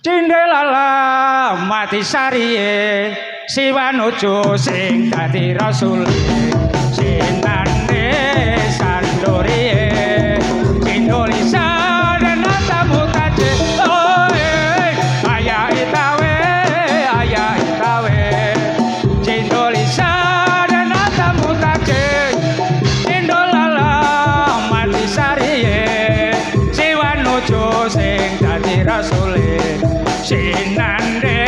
Cindelala mati sariye Siwanuju sing dadi rasul sinane sandoriye Indonesia dan tamu taje ayah itawe Indonesia dan tamu taje Indolala mati sariye Siwanuju sing dadi rasul sinande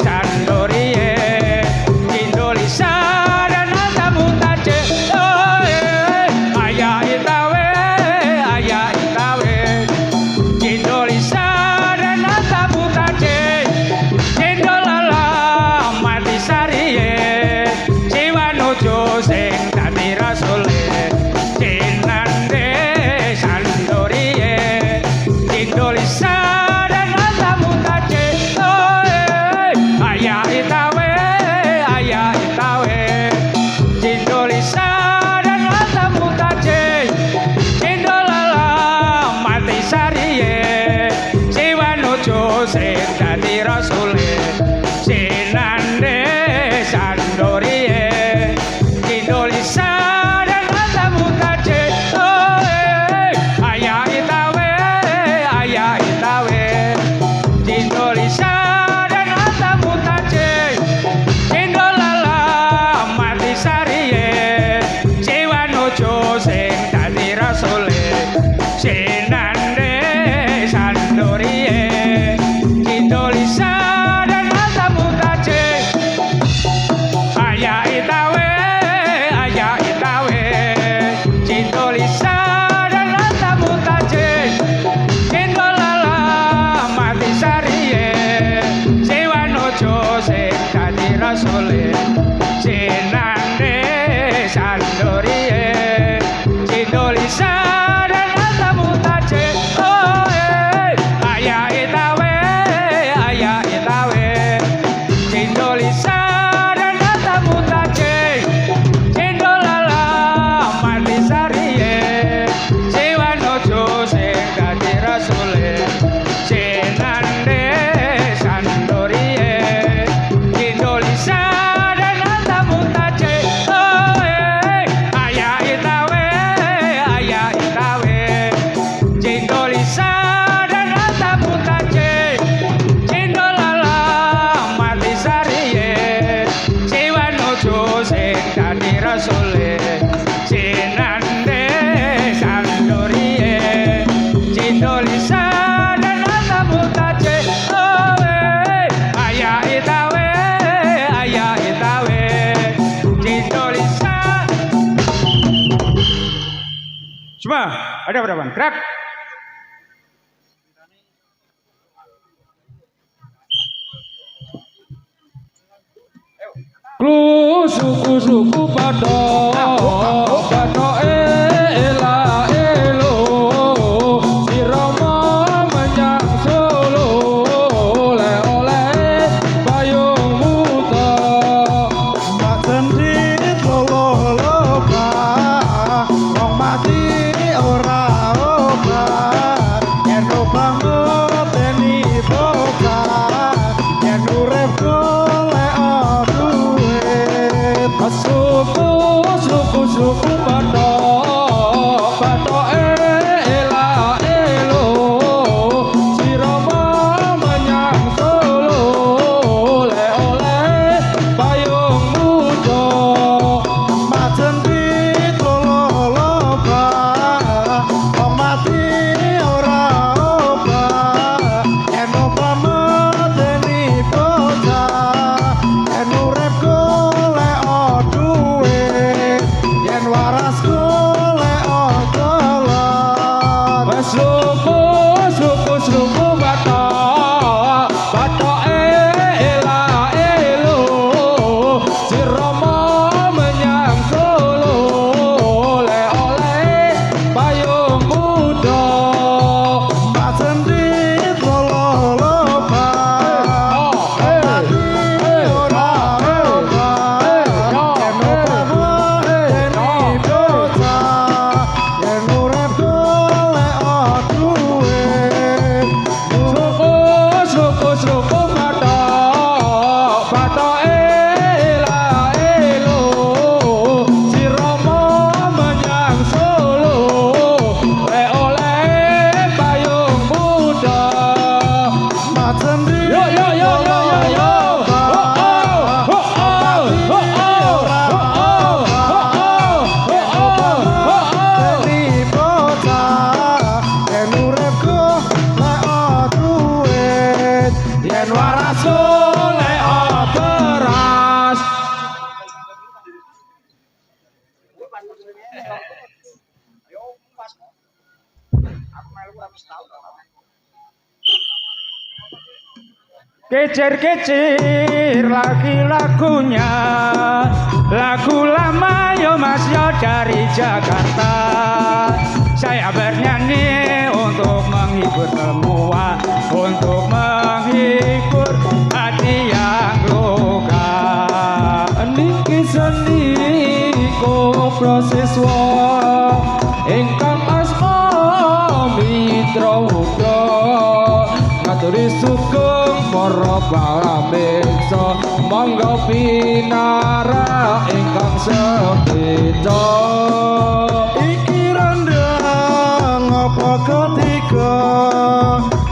sandoriye Indonesia dan tamu taje ayah itawe Indonesia dan tamu taje Indolala mati sariye Siwanuju sing dadi rasul sinande sandoriye Indonesia sing dadi rasul sinande sandoriye Indonesia dan tamu taje ayah itawe Indonesia dan tamu taje Indolala mati sariye Siwanuju sing dadi rasul sinande sandoriye Indonesia dan tamu taje ayah itawe Indonesia dan tamu taje Indolala mati sariye Siwanuju sing dadi rasul sinande sandoriye Indonesia dan tamu taje ayah itawe Indonesia dan tamu taje Indolala mati sariye Siwanuju sing dadi rasul sinande sandoriye Indonesia dan tamu taje ayah itawe Indonesia dan tamu taje Indolala mati sariye Siwanuju sing dadi rasul sinande sandoriye Indonesia dan tamu taje ayah itawe Indonesia. Semua ada berapa? Gerak. Klu suku pada ela elo sirama menyang Solo oleh payung muta mak sendit loloka wong mati ora obat yen banget teni boka yen urip golek suku Kecir-kecir lagi lagunya, lagu lama yo mas yo dari Jakarta. Saya bernyanyi untuk menghibur semua, untuk menghibur hati yang luka. Niki seni proseswa ingkang asma mitra muda. Ngaturi sugeng para pamirsa, monggo pinara ingkang sepeda. Iki rendang apa ketiga,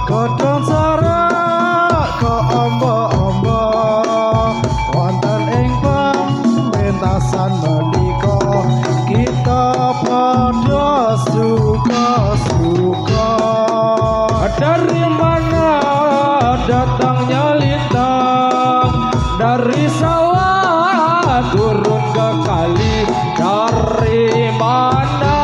godhong sarak ke ombo-ombo, wonten ing pementasan menika kita padha suka-suka. Dari mana datangnya lintang, dari sawah turun ke kali. Dari mana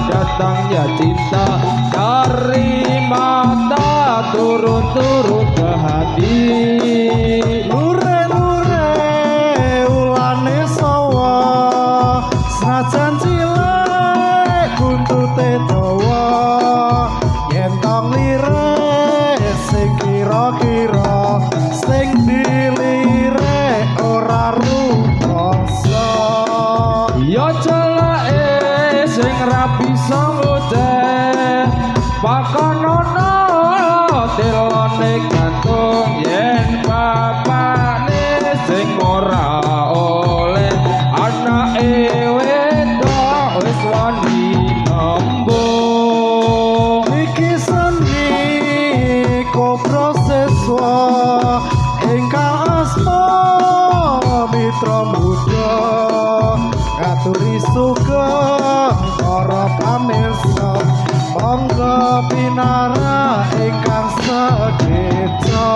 datangnya cinta, dari mata turun-turun ke hati. Lure-lure ulane sawah, senajan cilik buntute dawa. Yen tong lirik sing kira-kira, sing dilirik ora rumangsa. Ya celake sing ra bisa ngudeh, pakanono telone gantung. Yen bapakne sing ora oleh, anake wedok wis wani nembung. Iki seni proseswa ingkang asma mitra muda. Ngaturi sugeng para pamirsa, monggo pinara ingkang sekeca.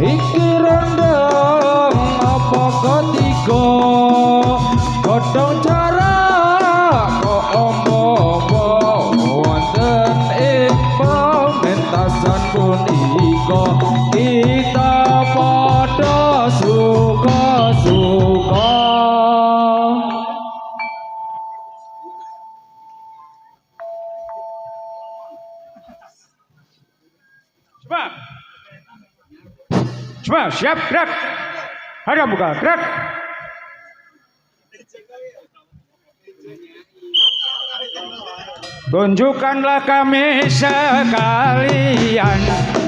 Iki rendeng apa ketiga, godhong jarak kok ombo-ombo, wonten ing pementasan punika kita padha suka-suka. Coba siap gerak, ada buka gerak. Tunjukkanlah kami sekalian,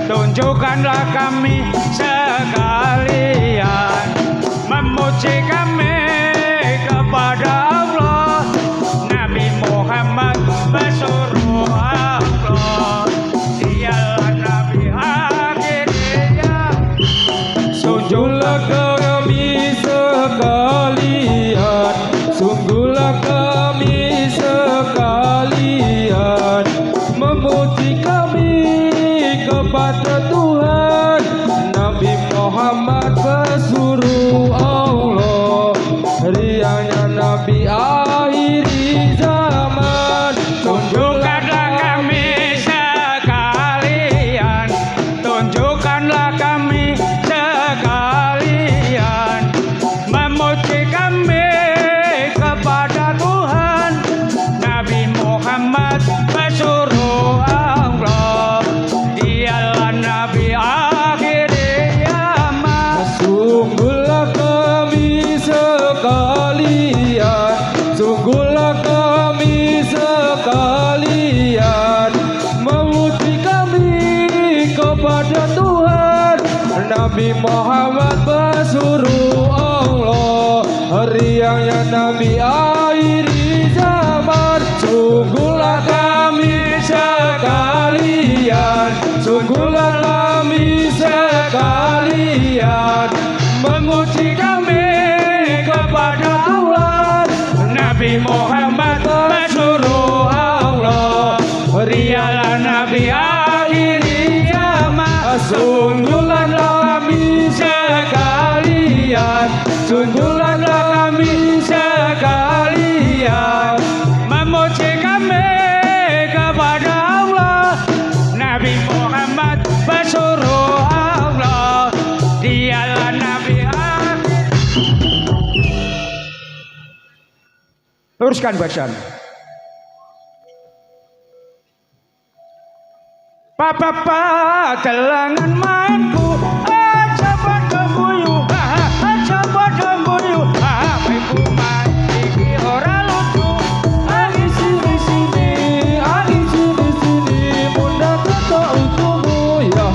tunjukkanlah kami sekalian, memuji kami kepada Allah, Nabi Muhammad bersuruh Allah, dialah Nabi akhirnya. Sungguhlah kami sekalian, sungguhlah kami sekalian, memuji kami kepada Tuhan, Nabi Muhammad bersuruh Allah, riangnya Nabi akhiri zaman. Tunjukkanlah kami sekalian, tunjukkanlah kami sekalian, memuji kami kepada Tuhan, Nabi Muhammad bersuruh Allah, dialah Nabi akhir zaman. Sungguhlah kami sekalian, sungguhlah kami sekalian, memuji kami kepada Tuhan, Nabi Muhammad bersuruh Allah, riangnya Nabi akhiri zaman. Sungguhlah kami sekalian, sungguhlah kami sekalian, sekalian, menguji kami kepada Allah. Nabi Muhammad Rasulullah Allah, dialah Nabi akhir zaman. Sungguhlah kami sekalian, sungguhlah kami sekalian, memuji kami kepada Allah. Nabi Muhammad Rasulullah Allah, dialah Nabi akhir. Teruskan bacaan. Papa telangan mainku, aja pada buyu, aja pada buyu, mainku main iki ora lucu. Angin sini sini, angin sini sini, muda ketok ukumu ya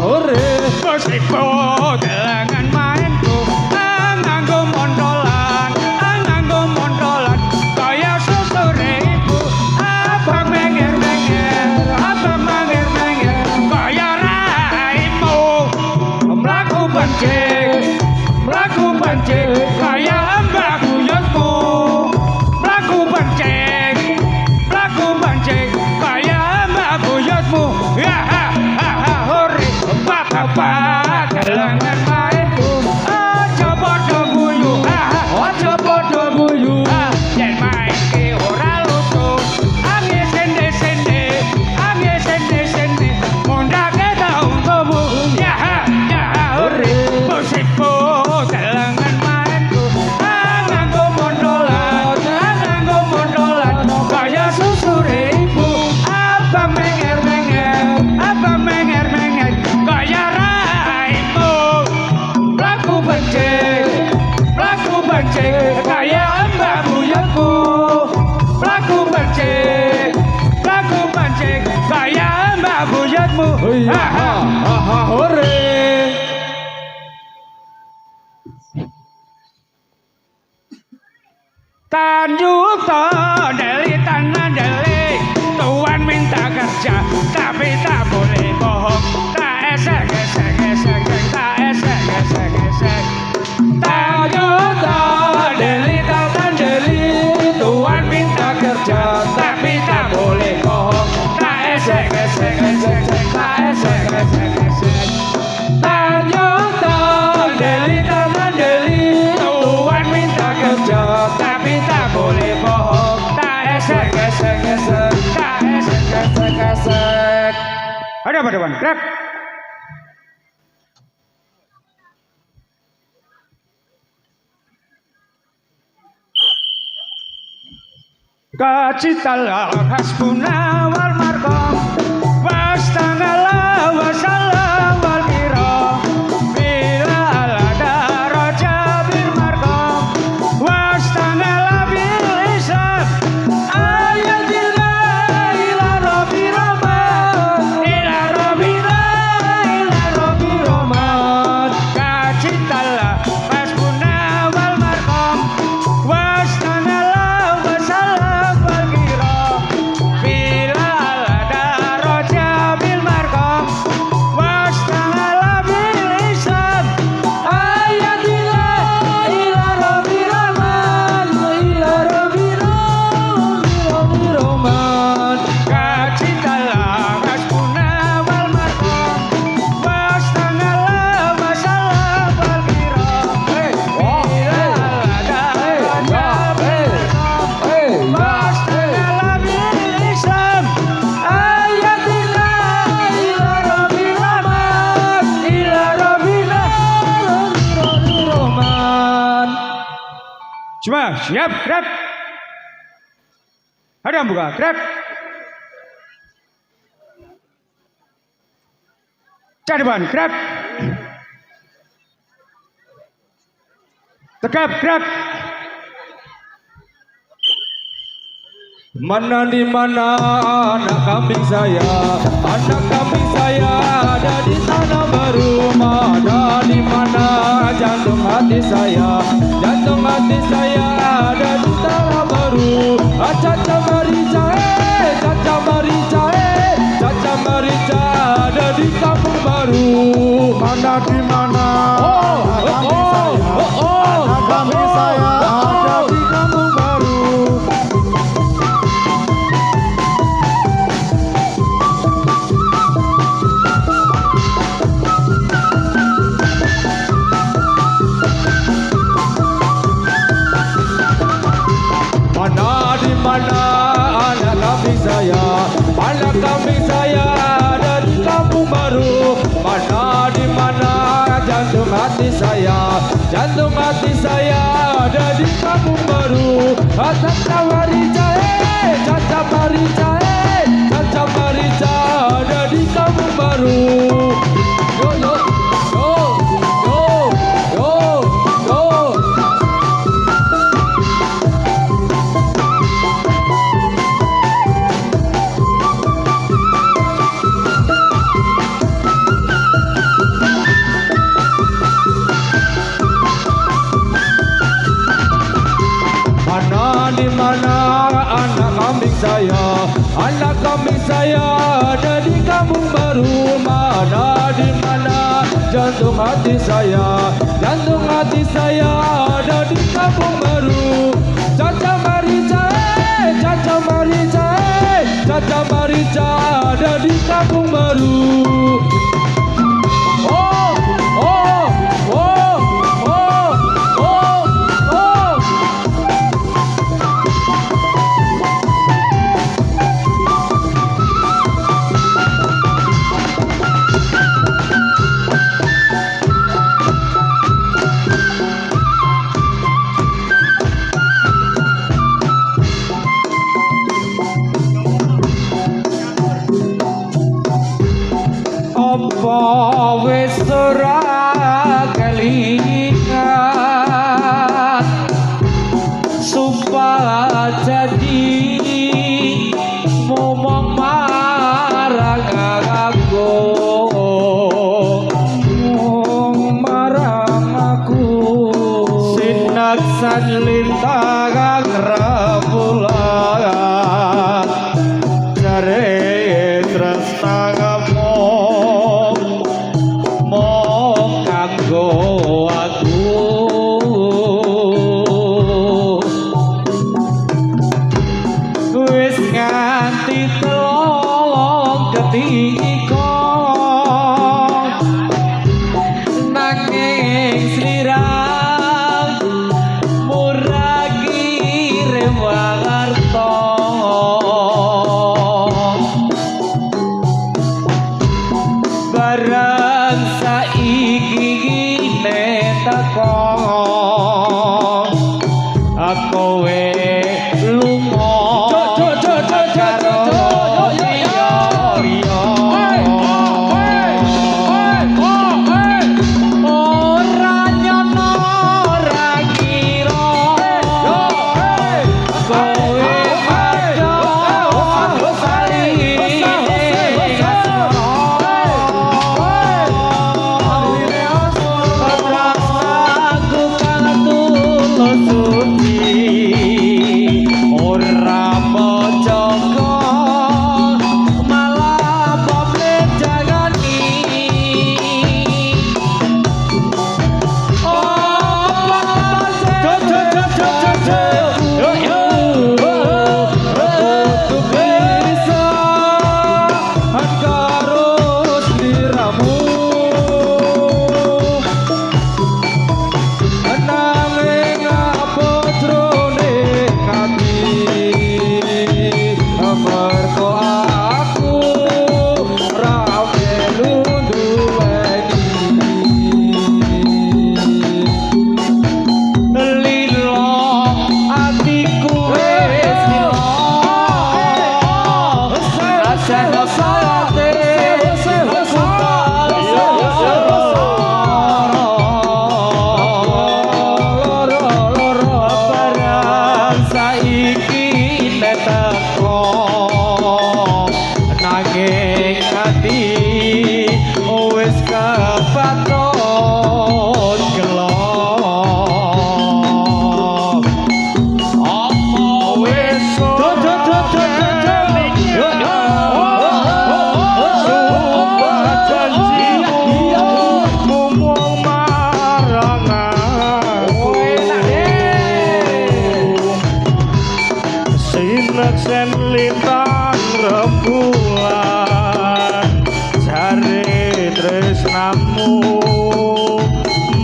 hore. Musipo telangan mainku, nganggo mondolan, kaya susure ibu, abang menger menger, abang menger menger, kaya raimu, mlaku pancing, kaya mbak buyutmu, mlaku pancing, kaya mbak buyutmu, ya hore, papa telangan mainku, aja padha guyu, aja padha guyu, yen main ki ora lucu, angin sende-sende, mondake tau kamu, ya hore, musipo telangan mainku, nganggo mondolan, kaya susure ibu, abang menger menger, kaya raimu, mlaku pancing, kaya mbak buyutmu, mlaku pancing, kaya mbak buyutmu, hore. Tanjung Deli tangan deli, tuan minta kerja tapi tak boleh bohong, tak esek. Tanjung Deli tangan deli, tuan minta kerja tapi tak boleh bohong, tak esek. Tanjung Deli tangan deli, tuan minta kerja tapi tak boleh bohong, tak esek. Ada apa depan? Gerak. Kacitalah hasbuna wal markom, wastanalah wasalam wal kiram, bila alada roja bil markom, wastanalah bil islam, ayatillah ila rabbi rahman, kacitalah hasbuna wal markom, wastanalah wasalam wal kiram, bila alada roja bil markom, wastanalah bil islam, ayatillah ila rabbi rahman, kacitalah hasbuna wal markom, wastanalah wasalam wal kiram, bila alada roja bil markom, wastanalah bil islam, ayatillah ila rabbi rahman, Semua siap, gerak. Ada yang buka, gerak. Cari depan, gerak. Tegap, gerak. Mana di mana anak kambing saya ada di tanah baru. Mana di mana jantung hati saya ada di tanah baru. Caca marica ada di kampung baru. Anda di mana? Anak kami saya ada di kampung baru. Mana di mana anak kambing saya? Anak kambing saya ada di kampung baru. Mana di mana jantung hati saya? Jantung hati saya ada di kampung baru. Caca Marica, Caca Marica, Caca Marica ada di kampung baru. Yo yo yo yo yo yo. Mana di mana anak kambing saya? Anak kambing saya ada di kampung baru. Mana di mana jantung hati saya? Jantung hati saya ada di kampung baru. Caca Marica, Caca Marica, Caca Marica ada di kampung baru. Oh, oh, oh, oh, oh, oh. Apa wis ora kelingan sumpah jadi ngomong marang aku, ngomong marang aku. Sinaksan lintang rembulan jare tresnamu wis nganti telolong ketika nanging slirang muragi rewarta barang saiki teko aku lunga karo liya ora nyono ora kira kowe padha bali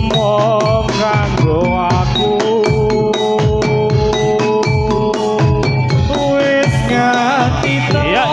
mong kanggo aku wis nganti ya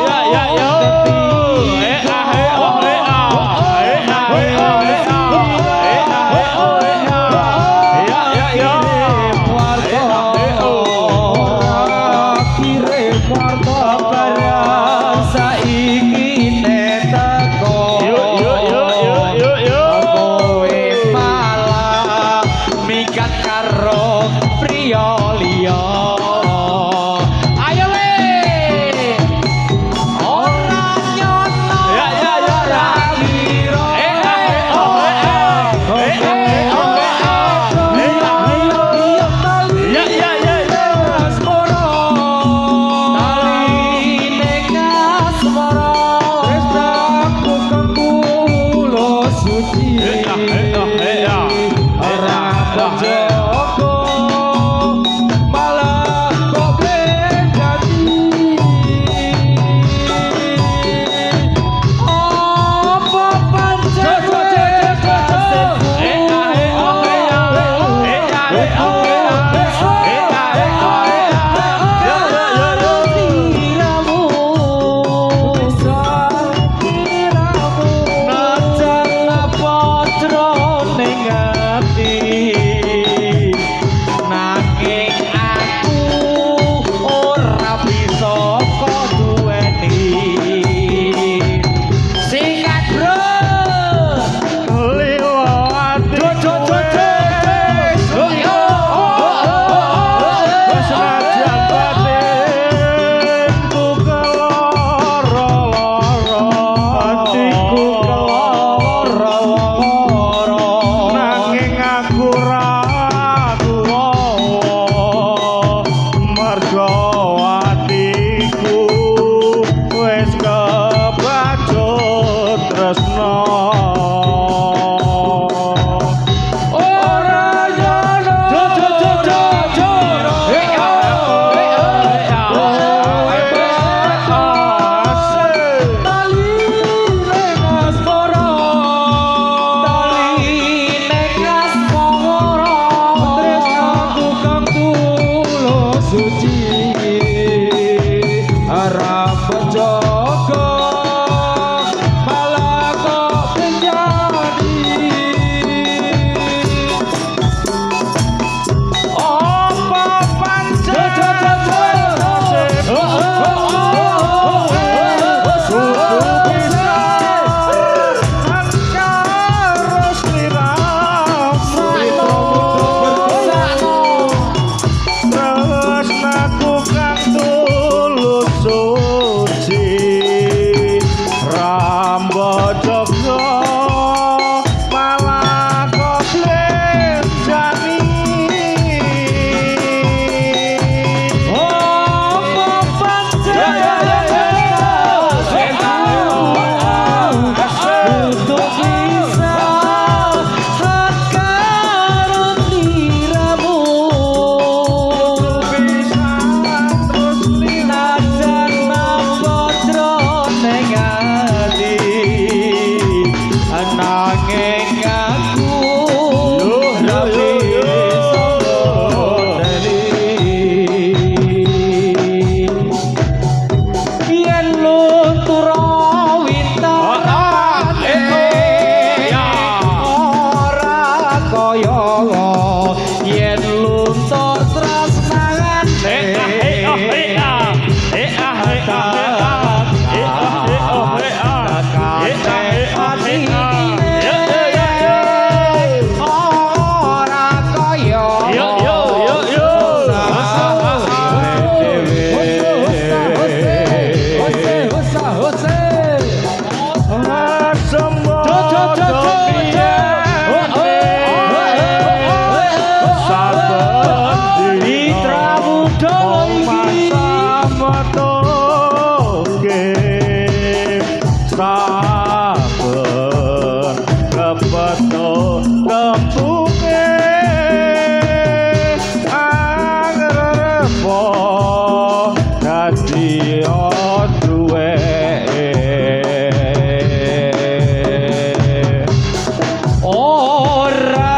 ora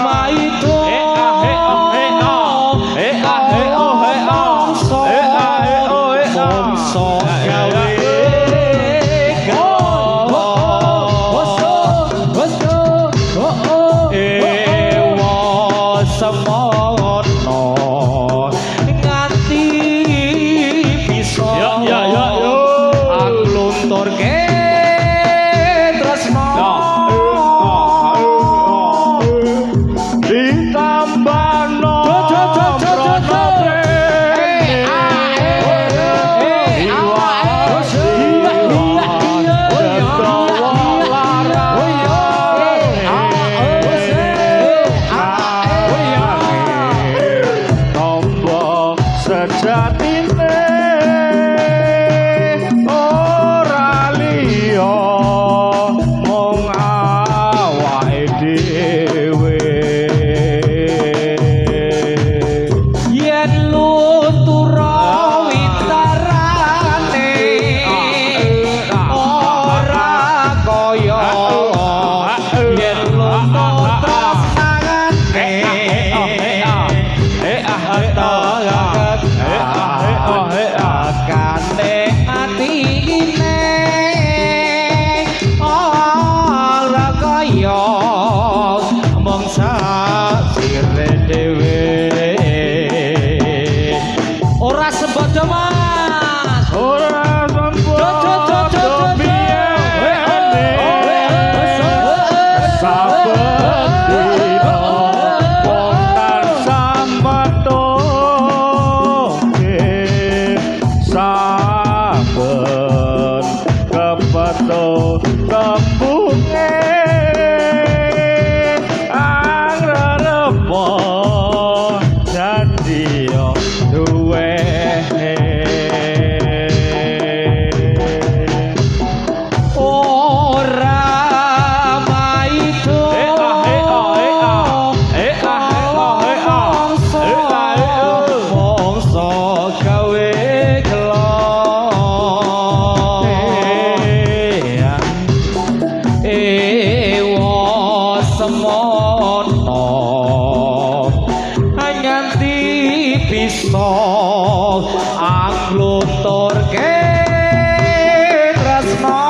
maido mongso gawe ewa semono nganti bisa aglunturke tresno ditambahno sejatine ora liya mung awake dhewe yen lutura witarane ora kaya yen lutura kane atine ora kaya mung sasire dhewe ora sebodo mas ora sebodo biyene saben dina wonten sampeto saben kepeto tembunge angrerepo dadi duwe ora maido mongso gawe ewa semono nganti bisa aglunturke tresno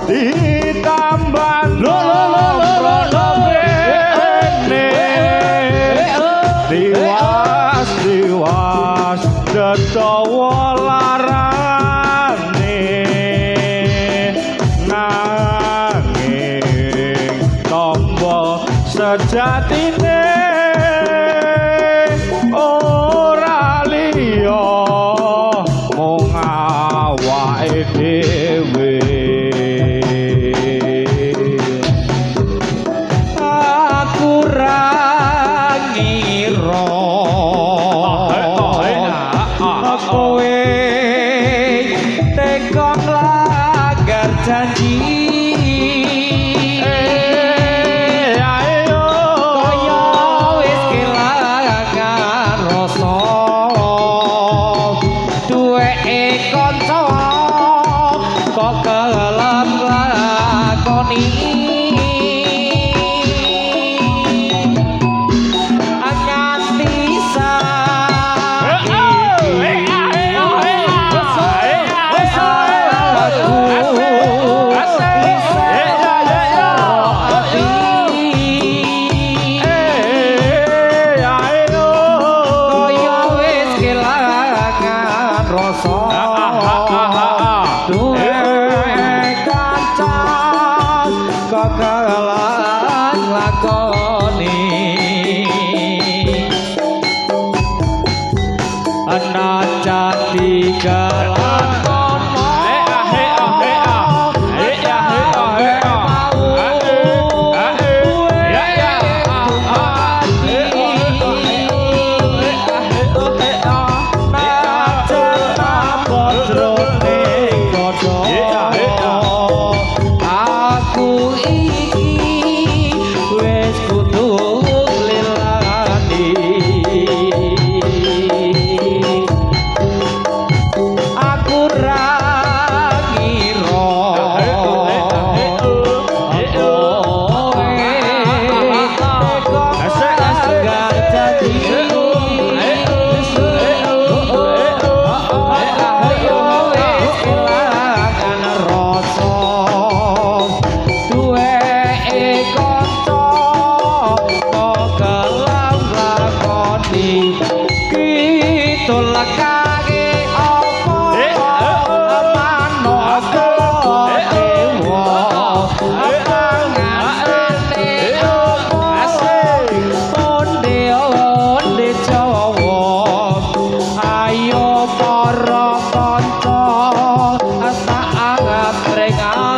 ditambah diwas detawa larane nanging tombo sejatine ora liya mung awake dhewe aku ra ngira kowe tekon lagar janji ayo kaya wis kelangan rasa duweke kanca kok kelem lakoni kekalan lakoni ana jati kelakon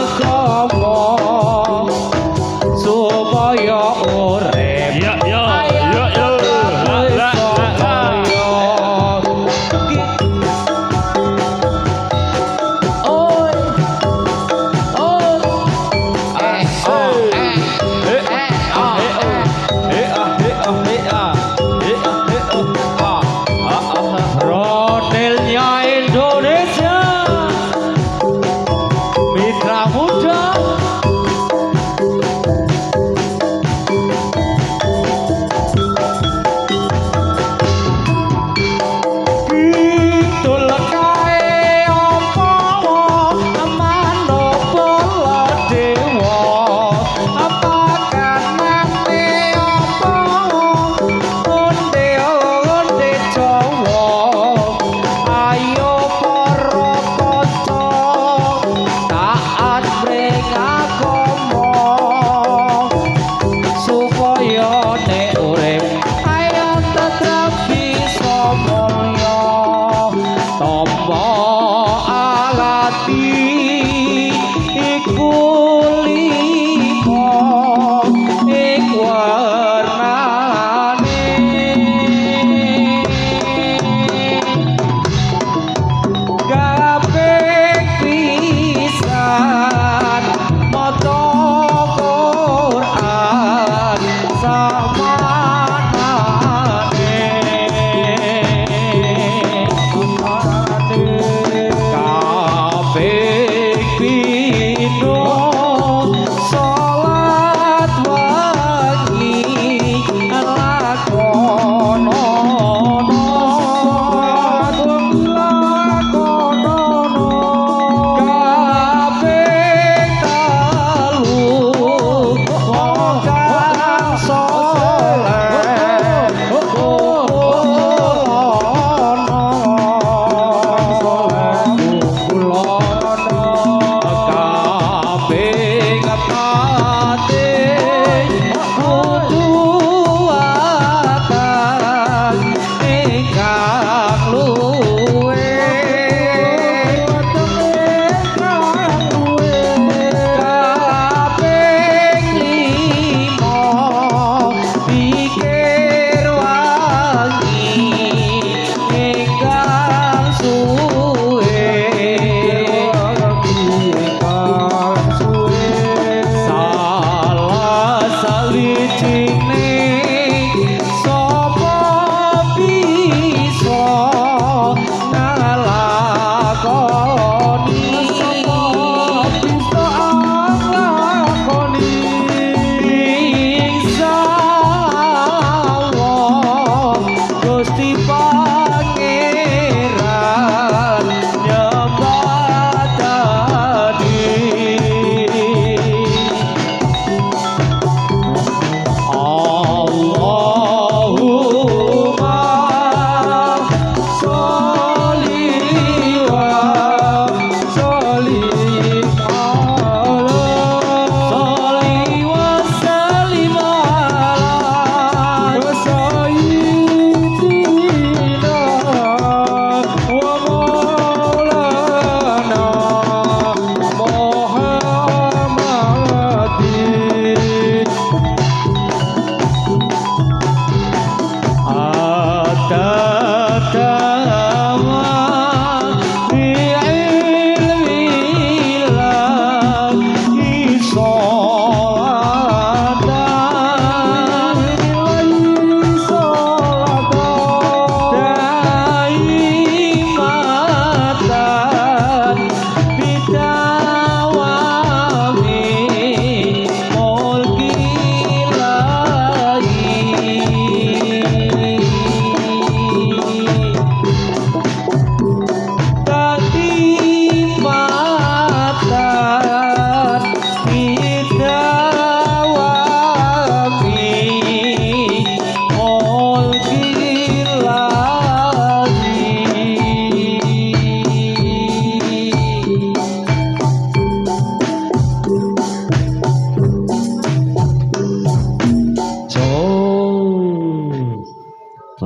Agawa